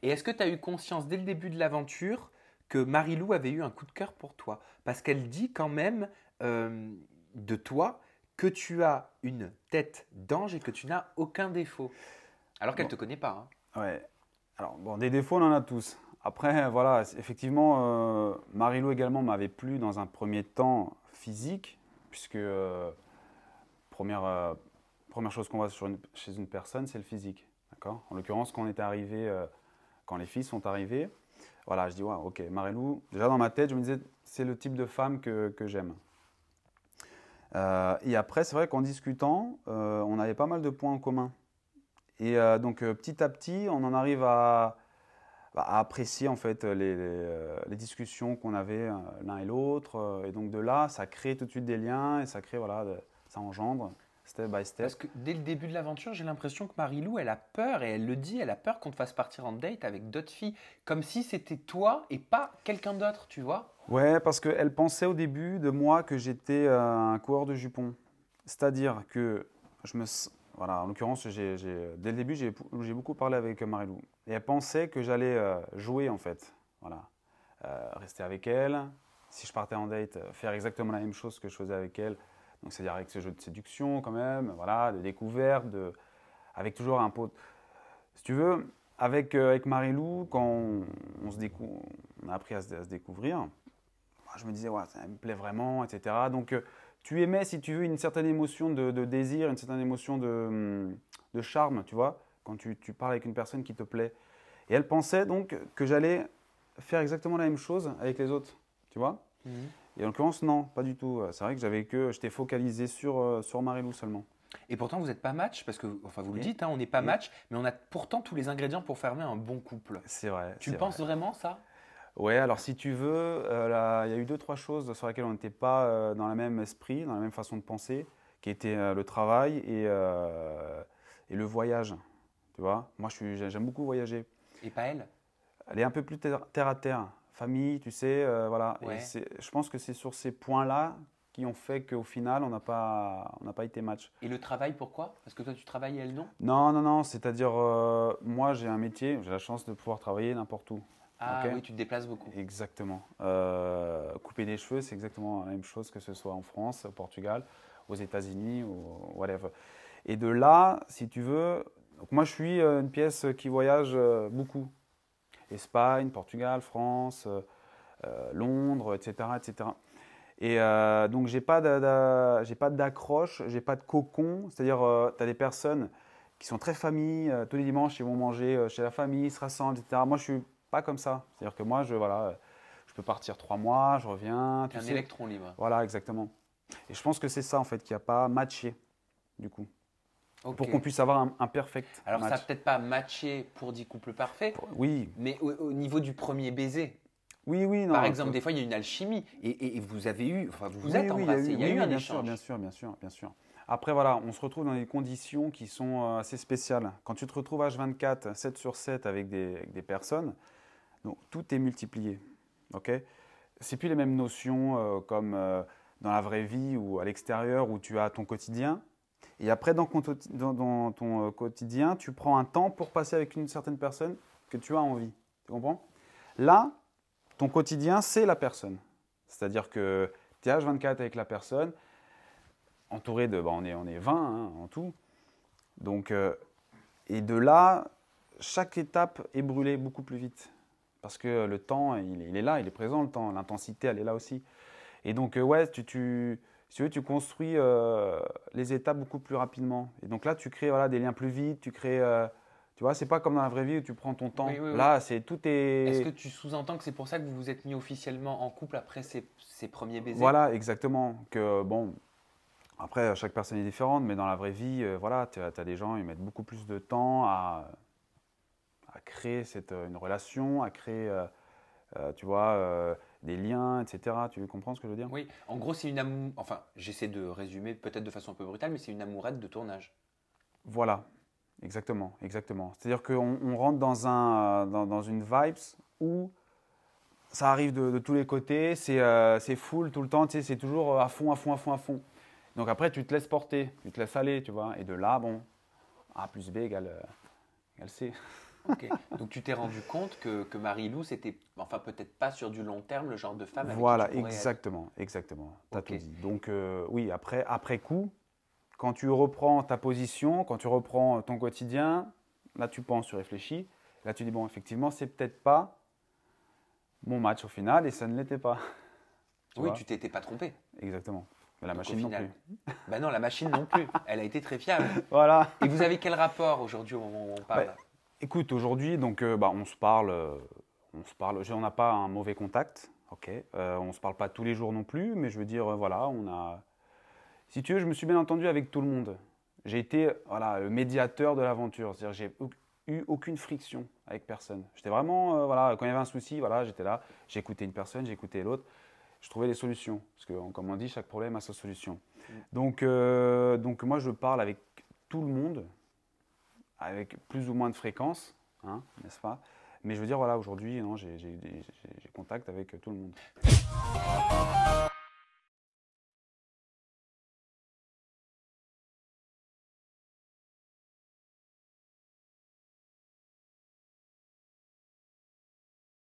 Et est-ce que tu as eu conscience dès le début de l'aventure que Marilou avait eu un coup de cœur pour toi? Parce qu'elle dit quand même euh, de toi que tu as une tête d'ange et que tu n'as aucun défaut. Alors qu'elle ne Bon, te connaît pas, hein. ouais. Alors, bon, des défauts, on en a tous. Après, voilà, effectivement, Marilou également m'avait plu dans un premier temps physique, puisque première, première chose qu'on voit chez une personne, c'est le physique. D'accord. En l'occurrence, quand on est arrivé, quand les filles sont arrivées, voilà, je dis, ouais, ok, Marilou, déjà dans ma tête, je me disais, c'est le type de femme que j'aime. Et après, c'est vrai qu'en discutant, on avait pas mal de points en commun. Et donc, petit à petit, on en arrive à apprécier en fait les discussions qu'on avait l'un et l'autre. Et donc, de là, ça crée tout de suite des liens et ça crée, voilà, ça engendre step by Parce step. que dès le début de l'aventure, j'ai l'impression que Marilou, elle a peur, et elle le dit, elle a peur qu'on te fasse partir en date avec d'autres filles. Comme si c'était toi et pas quelqu'un d'autre, tu vois? Ouais, parce qu'elle pensait au début de moi que j'étais un coureur de jupons. C'est-à-dire que voilà, en l'occurrence, dès le début, j'ai beaucoup parlé avec Marilou. Et elle pensait que j'allais jouer, en fait. Voilà. Rester avec elle. Si je partais en date, faire exactement la même chose que je faisais avec elle. Donc, c'est-à-dire avec ce jeu de séduction, quand même, voilà, de découverte, avec toujours un pot. Si tu veux, avec Marilou, quand on a appris à se découvrir, moi, je me disais, ouais, ça me plaît vraiment, etc. Donc, tu aimais, si tu veux, une certaine émotion de désir, une certaine émotion de charme, tu vois, quand tu parles avec une personne qui te plaît. Et elle pensait donc que j'allais faire exactement la même chose avec les autres, tu vois. Mhm. Et en l'occurrence, non, pas du tout. C'est vrai que j'étais focalisé sur Marilou seulement. Et pourtant, vous n'êtes pas match, parce que, enfin, vous le Et, dites, hein, on n'est pas et match, mais on a pourtant tous les ingrédients pour former un bon couple. c'est vrai, Tu le c'est vrai. penses vraiment, ça? Ouais, alors si tu veux, il y a eu deux, trois choses sur lesquelles on n'était pas dans le même esprit, dans la même façon de penser, qui étaient le travail et le voyage. Tu vois, moi j'aime beaucoup voyager. Et pas elle? Aller un peu plus terre à terre, famille, tu sais, voilà. Et Ouais. je pense que c'est sur ces points-là qui ont fait qu'au final, on n'a pas été match. Et le travail, pourquoi? Parce que toi, tu travailles et elle, non? Non, non, non, c'est-à-dire, moi j'ai un métier, j'ai la chance de pouvoir travailler n'importe où. Ok. Ah oui, tu te déplaces beaucoup. Exactement. Couper des cheveux, c'est exactement la même chose que ce soit en France, au Portugal, aux États-Unis ou whatever. Et de là, si tu veux, donc moi je suis une pièce qui voyage beaucoup. Espagne, Portugal, France, Londres, etc., etc. Et donc j'ai pas d'accroche, j'ai pas de cocon. C'est-à-dire, tu as des personnes qui sont très familles, tous les dimanches ils vont manger chez la famille, ils se rassemblent, etc. Moi je suis pas comme ça. C'est-à-dire que moi voilà, je peux partir 3 mois, je reviens, T'es tu un sais. électron libre. Voilà, exactement. Et je pense que c'est ça en fait qui a pas matché du coup, Ok. pour qu'on puisse avoir un perfect Alors, ça n'a match. peut-être pas matché pour 10 couples parfaits, Oui, mais au niveau du premier baiser, oui, oui, par non. exemple, des fois, il y a une alchimie. Et vous avez eu, enfin, vous vous Oui, êtes oui, il y a embrassés, eu, il y a oui, eu oui, un bien sûr, bien échange. sûr, bien sûr, bien sûr. Après, voilà, on se retrouve dans des conditions qui sont assez spéciales. Quand tu te retrouves H24, 7 sur 7 avec des personnes, donc tout est multiplié. Ok. C'est plus les mêmes notions comme dans la vraie vie ou à l'extérieur où tu as ton quotidien. Et après, dans ton quotidien, tu prends un temps pour passer avec une certaine personne que tu as envie. Tu comprends? Là, ton quotidien, c'est la personne. C'est-à-dire que tu es H24 avec la personne, entouré de, on est 20 hein, en tout. Donc, et de là, chaque étape est brûlée beaucoup plus vite. Parce que le temps, il est là, il est présent le temps. L'intensité, elle est là aussi. Et donc, ouais, si tu veux, tu construis les étapes beaucoup plus rapidement. Et donc là, tu crées voilà, des liens plus vite, tu crées. Tu vois, c'est pas comme dans la vraie vie où tu prends ton Oui, temps. oui, oui. Là, c'est tout Est-ce que est. tu sous-entends que c'est pour ça que vous vous êtes mis officiellement en couple après ces premiers baisers? Voilà, exactement. Que bon, après, chaque personne est différente, mais dans la vraie vie, voilà, tu as des gens, ils mettent beaucoup plus de temps à créer une relation, à créer, tu vois, des liens, etc. Tu comprends ce que je veux dire? Oui, en gros, c'est une amour. Enfin, j'essaie de résumer peut-être de façon un peu brutale, mais c'est une amourette de tournage. Voilà, exactement, exactement. C'est-à-dire qu'on rentre dans une vibes où ça arrive de tous les côtés, c'est full tout le temps, tu sais, c'est toujours à fond, à fond, à fond, à fond. Donc après, tu te laisses porter, tu te laisses aller, tu vois. Et de là, bon, A plus B égale C. Ok. Donc tu t'es rendu compte que Marie-Lou, c'était, enfin peut-être pas sur du long terme, le genre de femme avec Voilà, qui tu pourrais être. exactement, exactement. Tu as Ok. tout dit. Donc oui, après coup, quand tu reprends ta position, quand tu reprends ton quotidien, là tu penses, tu réfléchis. Là tu dis, bon, effectivement, c'est peut-être pas mon match au final et ça ne l'était pas. Tu Oui, vois? tu t'étais pas trompé. Exactement. Mais la Donc au machine non final. plus. Ben non, la machine non plus. Elle a été très fiable. Voilà. Et vous avez quel rapport aujourd'hui au moment où on Bah, parle? écoute, aujourd'hui, donc, bah, on se parle. On n'a pas un mauvais contact, ok. On se parle pas tous les jours non plus, mais je veux dire, voilà, on a. Si tu veux, je me suis bien entendu avec tout le monde. J'ai été, voilà, le médiateur de l'aventure, c'est-à-dire, j'ai eu aucune friction avec personne. J'étais vraiment, voilà, quand il y avait un souci, voilà, j'étais là, j'écoutais une personne, j'écoutais l'autre, je trouvais des solutions, parce que, comme on dit, chaque problème a sa solution. Donc moi, je parle avec tout le monde avec plus ou moins de fréquence, hein, n'est-ce pas? Mais je veux dire, voilà, aujourd'hui, non, j'ai contact avec tout le monde.